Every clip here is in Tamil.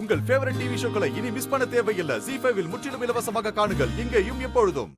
உங்கள் ஃபேவரட் டிவி ஷோக்களை இனி மிஸ் பண்ண தேவையில்லை. ZEE5 இல் முற்றிலும் இலவசமாக காணுங்கள். இங்கேயும் எப்பொழுதும்.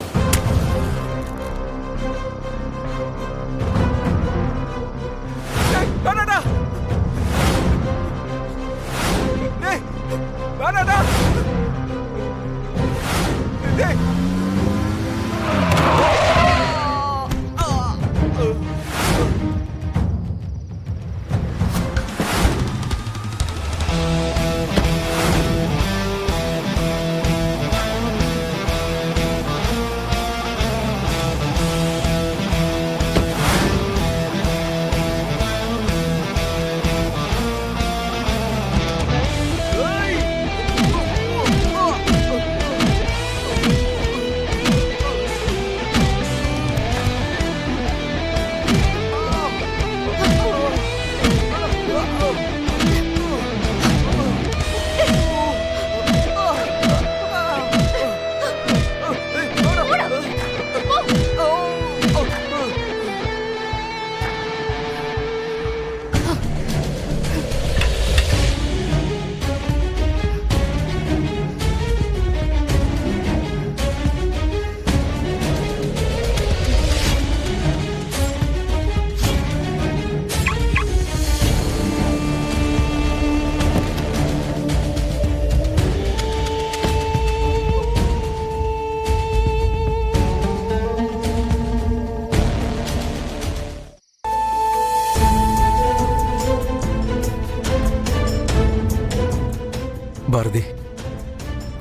பாரதி,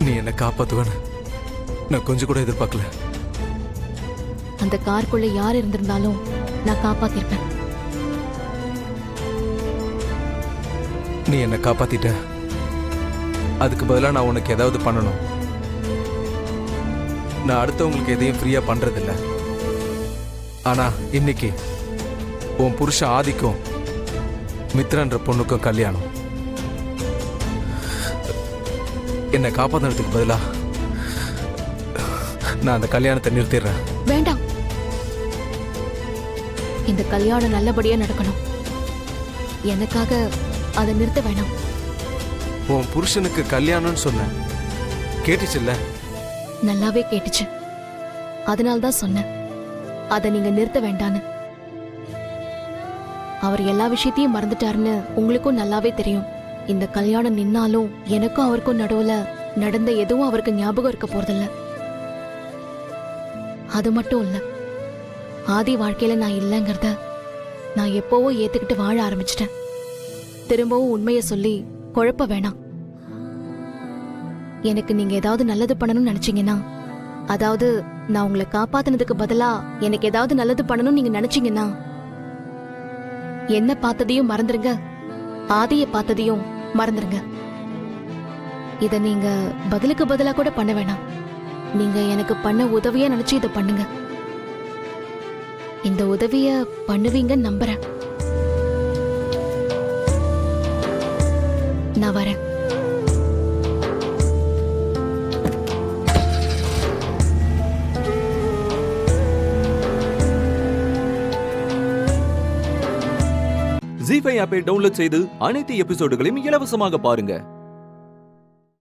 நீ என்ன காப்பாத்துவன நான் கொஞ்சம் கூட எதிர்பார்க்கல. அந்த காருக்குள்ள யார் இருந்திருந்தாலும் நான் காப்பாத்திருப்பேன். நீ என்ன காப்பாத்திட்ட. அதுக்கு பதிலா நான் உனக்கு ஏதாவது பண்ணணும். நான் அடுத்தவங்களுக்கு எதையும் ஃப்ரீயா பண்றதில்ல. ஆனா இன்னைக்கு உன் புருஷன் ஆதிக்கும் மித்ரன்ற பொண்ணுக்கும் கல்யாணம். என்னை காப்பாத்துறதுக்கு பதிலா நான் அந்த கல்யாணத்தை நிறுத்திடுறேன். வேண்டாம், இந்த கல்யாணம் நல்லபடியா நடக்கணும். எனக்காக அதை நிறுத்த வேணாம். உன் புருஷனுக்கு கல்யாணம்னு சொன்ன கேட்டுச்சுல்ல? நல்லாவே கேட்டுச்சு. அதனால்தான் சொன்னேன் அதை நீங்க நிறுத்த வேண்டான்னு. அவர் எல்லா விஷயத்தையும் மறந்துட்டாருன்னு உங்களுக்கும் நல்லாவே தெரியும். இந்த கல்யாணம் நின்னாலும் எனக்கும் அவருக்கும் நடுவுல நடந்த எதுவும் அவருக்கு ஞாபகம் இருக்க போறதில்ல. அது மட்டும் இல்ல, ஆதி வாழ்க்கையில நான் இல்லைங்கிறத நான் எப்போவோ ஏத்துக்கிட்டு வாழ ஆரம்பிச்சிட்டேன். திரும்பவும் உண்மையை சொல்லி குழப்ப வேணாம். எனக்கு நீங்க ஏதாவது நல்லது பண்ணணும்னு நினைச்சீங்கன்னா, அதாவது நான் உங்களை காப்பாத்தினதுக்கு பதிலா எனக்கு ஏதாவது நல்லது பண்ணணும்னு நீங்க நினைச்சீங்கன்னா, என்ன பார்த்ததையும் மறந்துருங்க, ஆதிய பார்த்ததையும் மறந்துருங்க. இத நீங்க பதிலுக்கு பதிலா கூட பண்ண வேணாம். நீங்க எனக்கு பண்ண உதவியா நினைச்சு இதை பண்ணுங்க. இந்த உதவிய பண்ணுவீங்கன்னு நம்புறேன். நான் வரேன். ZEE5 ஆப்பை டவுன்லோட் செய்து அனைத்து எபிசோடுகளையும் இலவசமாக பாருங்க.